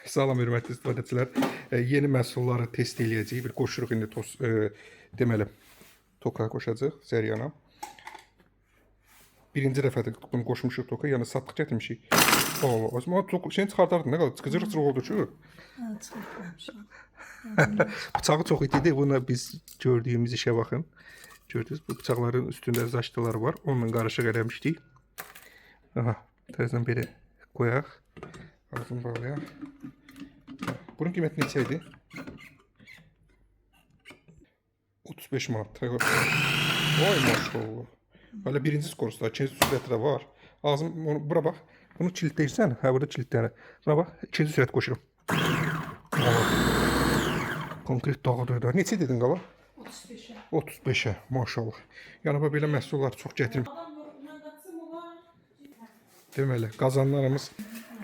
Salam hörmətli istifadəçilər. Yeni məhsulları test eləyəcəyik. Bir qoşuruq indi deməli toka qoşacağıq Zəryana. Birinci dəfədir bunu qoşmuşuq toka, yəni satdıq gətirmişik. O zaman şeyini çıxardardın, nə qədər çıxıcıq oldu ki. Çıxartmamışam. Bıçağı çox itidir. Buna biz gördüyümüz işə baxın. Gördünüz, bu bıçaqların üstündə zaştılar var. Onunla qarışıq eləmişdik. Aha, təzədən belə qoyaq. Ağzını bağlayaq. Bunun qiyməti neçə idi? 35 manat. Vay maşallah. Hələ birinci skorusda, ikinci sürəti də var. Ağzım, bura bax. Bunu kilitləyirsən, hə burada kilitləyir. Buna bax, ikinci sürət qoşurum. Konkret dağıdır da. Neçə dedin qala? 35'e. 35-ə, maşallah. Yəni bu belə məhsullar çox gətirmiş. Deməli, qazanlarımız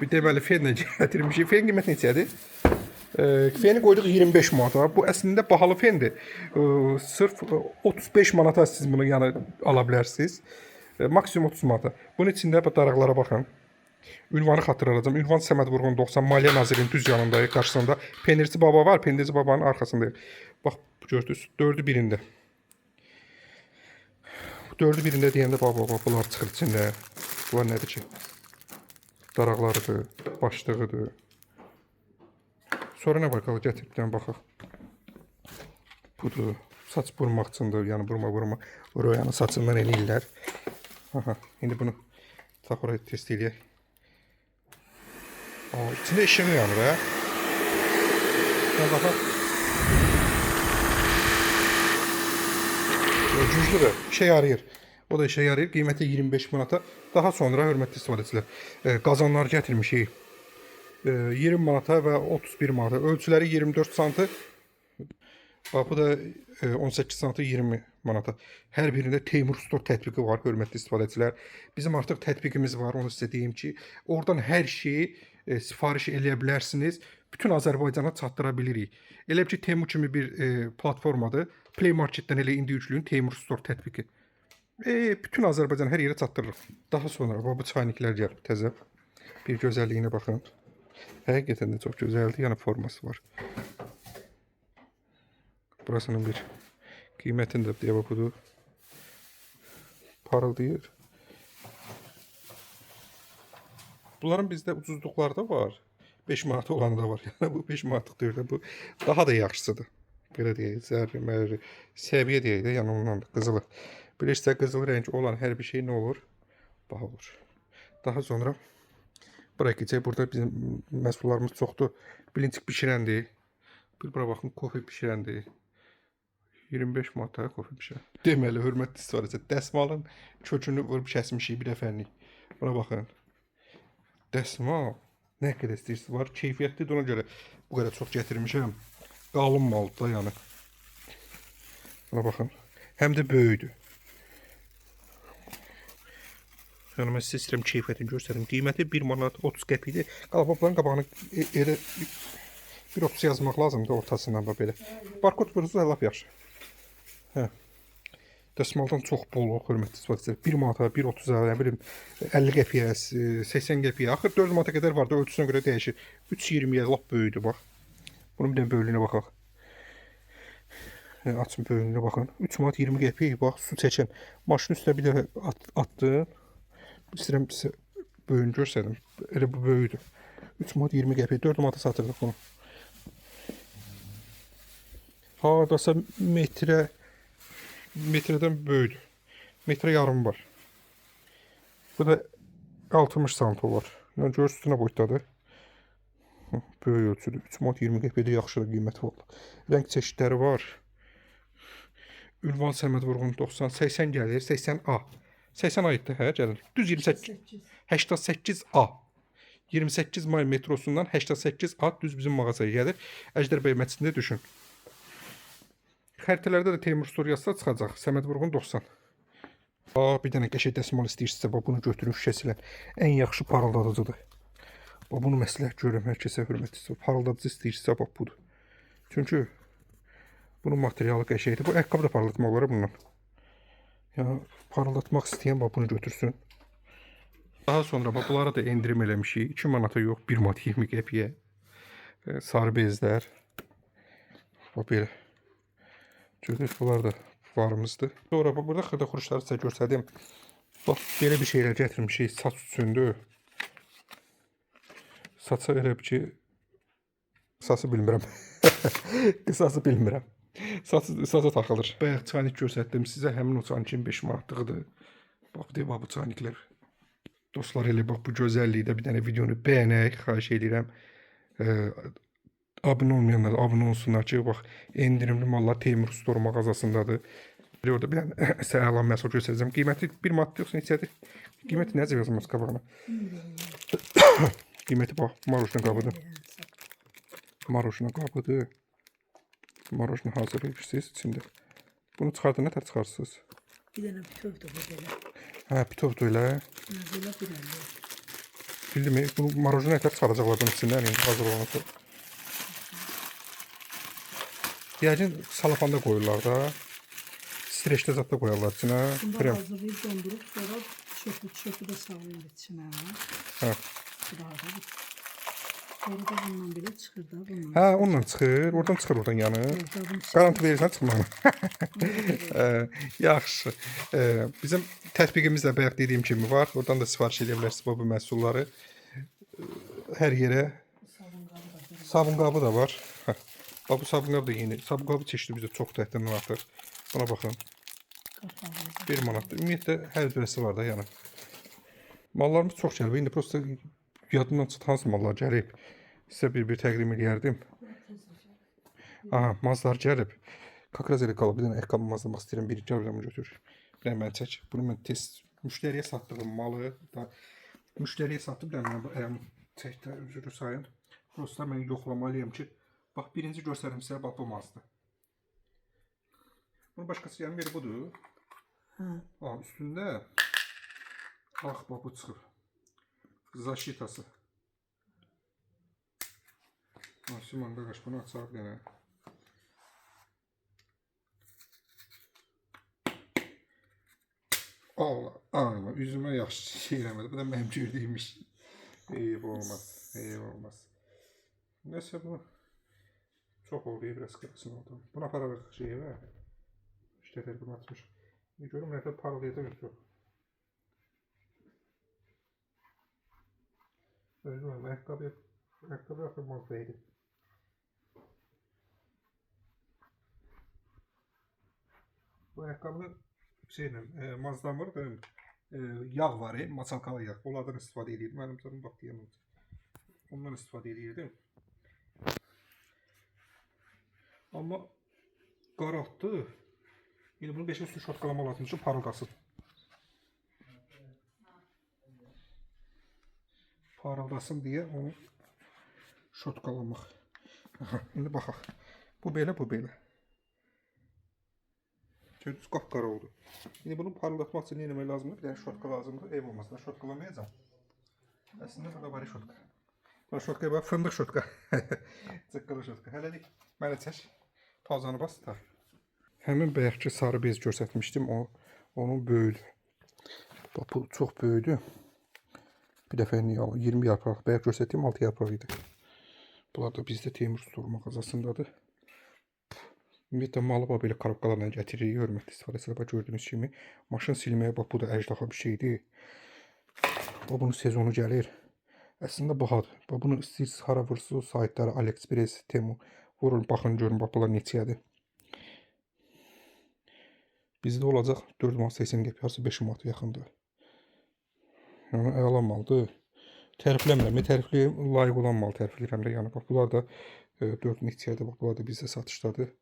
bir deməli fenlə gətirmişik. Fen qiyməti neçədir? Feni qoyduq 25 manata. Bu əslində bahalı fendir. Sırf 35 manata siz bunu yəni ala bilərsiniz. Maksimum 30 manata. Bunun içində bu daraqlara baxın. Ünvanı xatırladacağım. Ünvan Səməd Vurğun 90 Maliyyə Nazirinin düz yanındayıq. Qarşısında Pendirci Baba var. Pendirci Babanın arxasındayıq. Bax, gördünüz, 4-ü birində. 4-ü birində deyəndə baba bunlar çıxır içində. Bunlar nədir ki? Daraqlarıdır, başlığıdır. Sonra nə var qala gətirib bir dənə baxaq. Budur. Saç burmaq üçündür, yəni burma. Royanı saçından eləyirlər. Aha, indi bunu taxora test eləyək. İçində işığı yanır, hə? Baxaq. Güclüdür, işə yarayır. O da işə yarayır. Qiyməti 25 manata. Daha sonra hörmətli istifadəçilər, qazanlar gətirmişik. 20 manata və 31 manata. Ölçüləri 24 santı. Bu da 18 santı 20 manata. Hər birində Teymur Store tətbiqi var, hörmətli istifadəçilər. Bizim artıq tətbiqimiz var, onu sizə deyim ki, oradan hər şeyi sifariş eləyə bilərsiniz. Bütün Azərbaycana çatdıra bilirik. Elə ki, Teymur kimi bir platformadır. Play Marketdən elə indi yüklüyün Teymur Store tətbiqi. Bütün Azərbaycan hər yerə çatdırırıq. Daha sonra bu çayniklər gəlib təzə. Bir gözəlliyinə baxın. Həqiqətən də çox gözəldir, yəni forması var. Burasının bir qiymətini də deyə budur. Parıldayır. Bunların bizdə ucuzluqları da var. 5 manat olanı da var. Yəni bu 5 manatlıq deyir də bu daha da yaxşısıdır. Belə deyək, zərri, səviyyə deyək də, yəni ondan da qızılı. Bilirsə qızıl rəng olan hər bir şey nə olur? Baha olur. Daha sonra bura keçək. Burada bizim məhsullarımız çoxdur. Bilincik bişirəndir. Bir bura baxın, kofe bişirəndir. 25 manata kofe bişirən. Deməli, hörmətli istifadəçilər, dəsmalın kökünü vurub kəsmişik bir dəfəlik. Buna baxın. Dəsmal nə qədər istəyirsiniz var. Keyfiyyətlidir, ona görə bu qədər çox gətirmişəm. Qalın maldır da yəni. Buna baxın. Həm də böyüdür. Yəni mən sizə istəyirəm keyfiyyətini göstərim. Qiyməti 1 manat 30 qəpikdir. Qalababların qabağını elə 1.30 yazmaq lazımdır ortasından da belə. Barkod vurursunuz, lap yaxşı. Hə. Dəsmaldan çox bol, hörmətli istifadəçilər. 1 manata, 1.30-a, nə bilim 50 qəpiyə, 80 qəpiyə, axır 4 manata qədər var da, ölçüsünə görə dəyişir. 3.20-yə lap böyüdür, bax. Bunun bir dənə böyüklüyünə baxaq. Açın böyüklüyünə baxın. 3 manat 20 qəpik, bax, su çəkən. Maşının üstünə bir də atdım. İstəyirəm sizə böyüyünü görsədim. Elə bu böyüdür. 3 manat 20 qəpik, 4 manata satırdıq bunu. Haradasa metrədən böyüdür. Metrə yarım var. Bu da 60 santim var. Yəni gör üstünə boydadır. Böyük ölçüdür. 3 manat 20 qəpikdə yaxşı qiyməti var. Rəng çeşidləri var. Ünvan Səməd Vurğun 90, 80 gəlir, 80A. 80 ayıqdır, hə, gəlir. Düz 28. 88A. 28 may metrosundan 88A düz bizim mağazaya gəlir. Əjdərbəy məscidində düşün. Xəritələrdə də Teymur Store yazsa çıxacaq. Səməd Vurğun 90. Bir dənə qəşəng dəsmal istəyirsinizsə, bunu götürün şüşəsilən. Ən yaxşı parıldadıcıdır. Bunu məsləhət görürəm hər kəsə, hörmətli. Parıldadıcı istəyirsinizsə, bax budur. Çünki bunun materialı qəşəngdir. Bu ayaqqabı da parıldatmaq olar bundan. Yəni parıldatmaq istəyən bunu götürsün. Daha sonra bunlara da endirim eləmişik. 2 manata yox, 1 manat 20 qəpiyə. Sarı bezlər. Bax belə. Gördünüz, bunlar da varımızdır. Sonra burada xırda xuruşları sizə göstərdim. Bax, belə bir şeylər gətirmişik. Saç üçündür. Saça elə bir ki, qısası bilmirəm. Qısası bilmirəm. Saça taxılır. Bayaq çaynik göstərdim sizə. Həmin o çaynikin 5 manatlığıdır. Bax, deyə bax bu çayniklər. Dostlar, elə bax bu gözəllikdə bir dənə videonu bəyənək, xahiş edirəm. Abunə olmayanlar abunə olsunlar ki, bax, endirimli mallar Teymur Store mağazasındadır. Orada bir dənə əla məhsul göstərəcəm. Qiyməti 1 manat yoxsa neçədir? Qiyməti necə yazılmaz qabağına? Qiyməti bax, marojna qabıdır. Marojna qabıdır. Marojna hazır edirsiniz içində. Bunu çıxardı, nə tər çıxarsınız? Bir dənə bütövdür bu belə. Hə, pitovdur elə. Belə bir əlli. Bildimi? Bunu marojna nə tər çıxaracaqlar bunun içindən, indi hazır olunsa. Yəqin salafanda qoyurlar da. Streçli zat da qoyarlar içinə. Bundan Krem. hazırlayıb dondurup sonra çöpü də salırlar içinə. Hə. Sonra da bundan belə çıxır da bundan. Hə, onunla çıxır. Oradan çıxır oradan yanı. Garanti verirsən çıxmağına. Yaxşı. Bizim tətbiqimiz də bayaq dediyim kimi var. Oradan da sifariş edə bilərsiniz bu məhsulları. Hər yerə sabun qabı da var. Hə. Bax, bu sabun qabı da yeni. Sabun qabı çeşidi bizdə çox təhtindən artıq. Buna baxın. 1 manatdır. Ümumiyyətlə hər cürəsi var da yəni. Mallarımız çox gəlib. İndi prosta yadımdan çıxdı hansı mallar gəlib. Sizə bir təqdim edərdim. Aha, mazlar gəlib. Kakraz elə qalıb. Bir dənə ayaqqabı mazlamaq istəyirəm. Bir gəl bunu götür. Bir dənə mən çək. Bunu mən test müştəriyə satdığım malı da müştəriyə satdım. Bir dənə bu ayağımı çəkdə üzrü sayın. Prosta mən yoxlamalıyam ki, bax, birinci göstərim sizə, bax, bu mazdır. Bunun başqası yəni biri budur. Bax, üstündə bax, bu çıxır. Zaşitası. Simon qardaş, bunu açaq bir dənə. Allah, üzümə yaxşı şey eləmədi. Bu da mənim gördüyümüş. Eyb olmaz, eyb olmaz. Nəsə bu çox oldu, biraz qırqısın oldu. Bunu apararıq şeyə və işlətər bunu atmış. Görüm, nədə parlayacaq yox. Öyle var, ayakkabı atılmazdaydı. Bu ayakkabının şeyle, mazlamır da yağ var, masalkalı yağ. Onlardan istifadə edirdim. Mənim canım bax deyəm. Ondan istifadə edirdim. Amma qaraltdı. İndi bunu 5 üstü şotkalama lazım ki, parıldasın. Parıldasın deyə onu şotkalamaq. İndi baxaq. Bu belə, bu belə. Gördünüz, qapqara oldu. İndi bunu parıldatmaq üçün nə etmək lazımdır? Bir dənə şotka lazımdır. Ev olmasına şotkalamayacağım. Əslində burada var şotka. Bu şotkaya bax, fındıq şotka. Cıqqılı şotka. Hələlik mənə çək. Pazanı bas da. Həmin bayaqki sarı bez göstərmişdim. Onun böyüdü. Bax, bu çox böyüdü. Bir dəfə 20 yarpaq. Bayaq göstərdiyim 6 yarpaq idi. Bunlar da bizdə Teymur Store mağazasındadır. Ümumiyyətlə malı belə karabkalarla gətiririk. Hörmətli istifadəçilər, bax, gördüyünüz kimi. Maşın silməyə, bax, bu da əjdaha bir şeydir. Bax, bunun sezonu gəlir. Əslində bahadır. Bax, bunu istəyirsiniz hara vursunuz, saytlara, AliExpress, Temu. Vurun, baxın, görün, bax, bunlar neçədir. Bizdə olacaq 4 manat 80 qəpik, yarısı 5 manata yaxındır. Yəni, əla maldır. Tərifləmirəm, tərifləyəm, layiq olan mal tərifləyirəm də. Yəni, bax, bunlar da 4 neçədir, bax, bunlar da bizdə satışdadır.